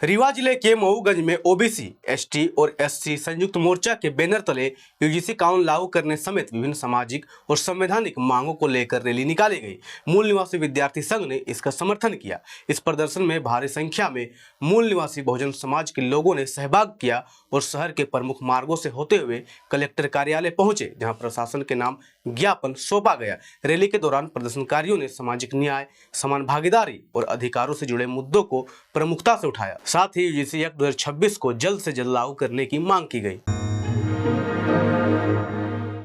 रीवा जिले के मऊगंज में ओबीसी, एसटी और एससी संयुक्त मोर्चा के बैनर तले यूजीसी कानून लागू करने समेत विभिन्न सामाजिक और संवैधानिक मांगों को लेकर रैली निकाली गई। मूल निवासी विद्यार्थी संघ ने इसका समर्थन किया। इस प्रदर्शन में भारी संख्या में मूल निवासी बहुजन समाज के लोगों ने सहभाग किया और शहर के प्रमुख मार्गों से होते हुए कलेक्टर कार्यालय पहुंचे, जहां प्रशासन के नाम ज्ञापन सौंपा गया। रैली के दौरान प्रदर्शनकारियों ने सामाजिक न्याय, समान भागीदारी और अधिकारों से जुड़े मुद्दों को प्रमुखता से उठाया। साथ ही यूजीसी एक्ट 2026 को जल्द से जल्द लागू करने की मांग की गई।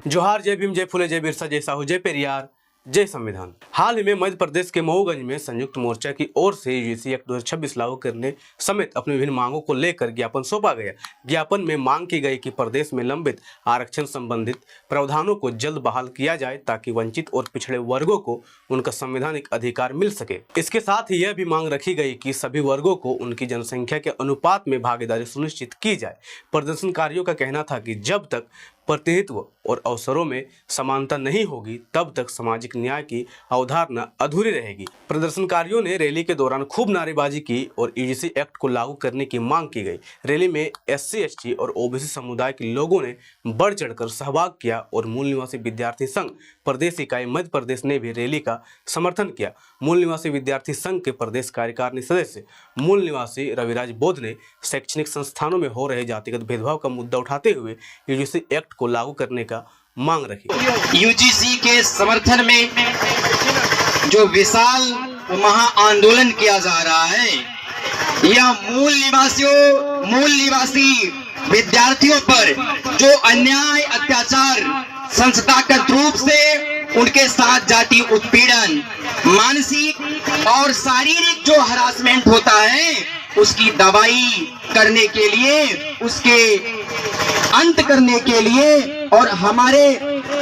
जोहार, जय भीम, जय फुले, जय बिरसा, जय साहू, जय पेरियार, जय संविधान। हाल ही में मध्य प्रदेश के मऊगंज में संयुक्त मोर्चा की ओर से यूजीसी एक्ट 2026 लागू करने समेत अपनी विभिन्न मांगों को लेकर ज्ञापन सौंपा गया। ज्ञापन में मांग की गई कि प्रदेश में लंबित आरक्षण संबंधित प्रावधानों को जल्द बहाल किया जाए ताकि वंचित और पिछड़े वर्गों को उनका संवैधानिक अधिकार मिल सके। इसके साथ ही यह भी मांग रखी गई कि सभी वर्गों को उनकी जनसंख्या के अनुपात में भागीदारी सुनिश्चित की जाए। प्रदर्शनकारियों का कहना था कि जब तक प्रतिनिधित्व और अवसरों में समानता नहीं होगी तब तक सामाजिक न्याय की अवधारणा अधूरी रहेगी। प्रदर्शनकारियों ने रैली के दौरान खूब नारेबाजी की और यूजीसी एक्ट को लागू करने की मांग की गई। रैली में एससी, एसटी और ओबीसी समुदाय के लोगों ने बढ़ चढ़कर सहभाग किया और मूल निवासी विद्यार्थी संघ प्रदेश इकाई मध्य प्रदेश ने भी रैली का समर्थन किया। मूल निवासी विद्यार्थी संघ के प्रदेश कार्यकारिणी सदस्य मूल निवासी रविराज बोध ने शैक्षणिक संस्थानों में हो रहे जातिगत भेदभाव का मुद्दा उठाते हुए यूजीसी एक्ट को लागू करने का मांग रखी। यूजीसी के समर्थन में जो विशाल महा आंदोलन किया जा रहा है, यह मूल निवासी विद्यार्थियों पर जो अन्याय, अत्याचार, संस्थागत रूप से उनके साथ जाति उत्पीड़न, मानसिक और शारीरिक जो हरासमेंट होता है, उसकी दवाई करने के लिए, उसके अंत करने के लिए और हमारे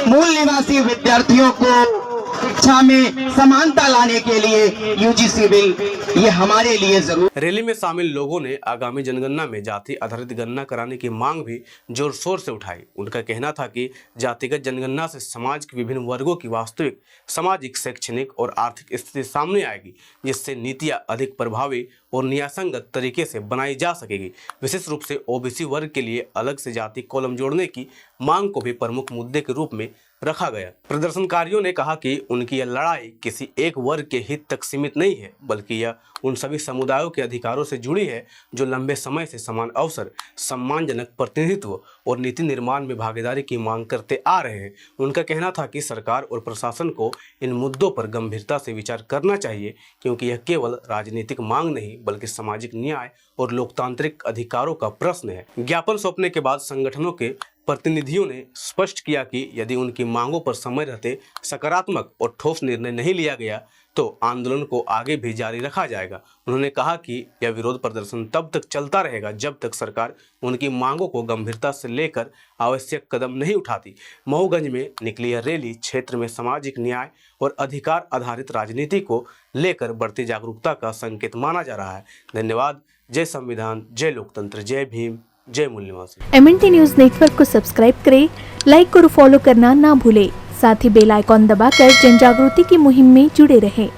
मूल निवासी विद्यार्थियों को शिक्षा में समानता लाने के लिए यूजीसी बिल ये हमारे लिए जरूर। रैली में शामिल लोगों ने आगामी जनगणना में जाति आधारित गणना कराने की मांग भी जोर शोर से उठाई। उनका कहना था कि जातिगत जनगणना से समाज के विभिन्न वर्गों की वास्तविक सामाजिक, शैक्षणिक और आर्थिक स्थिति सामने आएगी, जिससे नीतियां अधिक प्रभावी और न्यायसंगत तरीके से बनाई जा सकेगी। विशेष रूप से ओबीसी वर्ग के लिए अलग से जाति कॉलम जोड़ने की मांग को भी प्रमुख मुद्दे के रूप में रखा गया। प्रदर्शनकारियों ने कहा कि उनकी यह लड़ाई किसी एक वर्ग के हित तक सीमित नहीं है, बल्कि यह उन सभी समुदायों के अधिकारों से जुड़ी है जो लंबे समय से समान अवसर, सम्मानजनक प्रतिनिधित्व और नीति निर्माण में भागीदारी की मांग करते आ रहे हैं। उनका कहना था कि सरकार और प्रशासन को इन मुद्दों पर गंभीरता से विचार करना चाहिए, क्योंकि यह केवल राजनीतिक मांग नहीं बल्कि सामाजिक न्याय और लोकतांत्रिक अधिकारों का प्रश्न है। ज्ञापन सौंपने के बाद संगठनों के प्रतिनिधियों ने स्पष्ट किया कि यदि उनकी मांगों पर समय रहते सकारात्मक और ठोस निर्णय नहीं लिया गया तो आंदोलन को आगे भी जारी रखा जाएगा। उन्होंने कहा कि यह विरोध प्रदर्शन तब तक चलता रहेगा जब तक सरकार उनकी मांगों को गंभीरता से लेकर आवश्यक कदम नहीं उठाती। मऊगंज में निकली यह रैली क्षेत्र में सामाजिक न्याय और अधिकार आधारित राजनीति को लेकर बढ़ती जागरूकता का संकेत माना जा रहा है। धन्यवाद। जय संविधान, जय लोकतंत्र, जय भीम, जय मूल निवासी। MNT न्यूज नेटवर्क को सब्सक्राइब करें, लाइक और फॉलो करना ना भूलें। साथ ही बेल आइकॉन दबाकर जन जागृति की मुहिम में जुड़े रहें।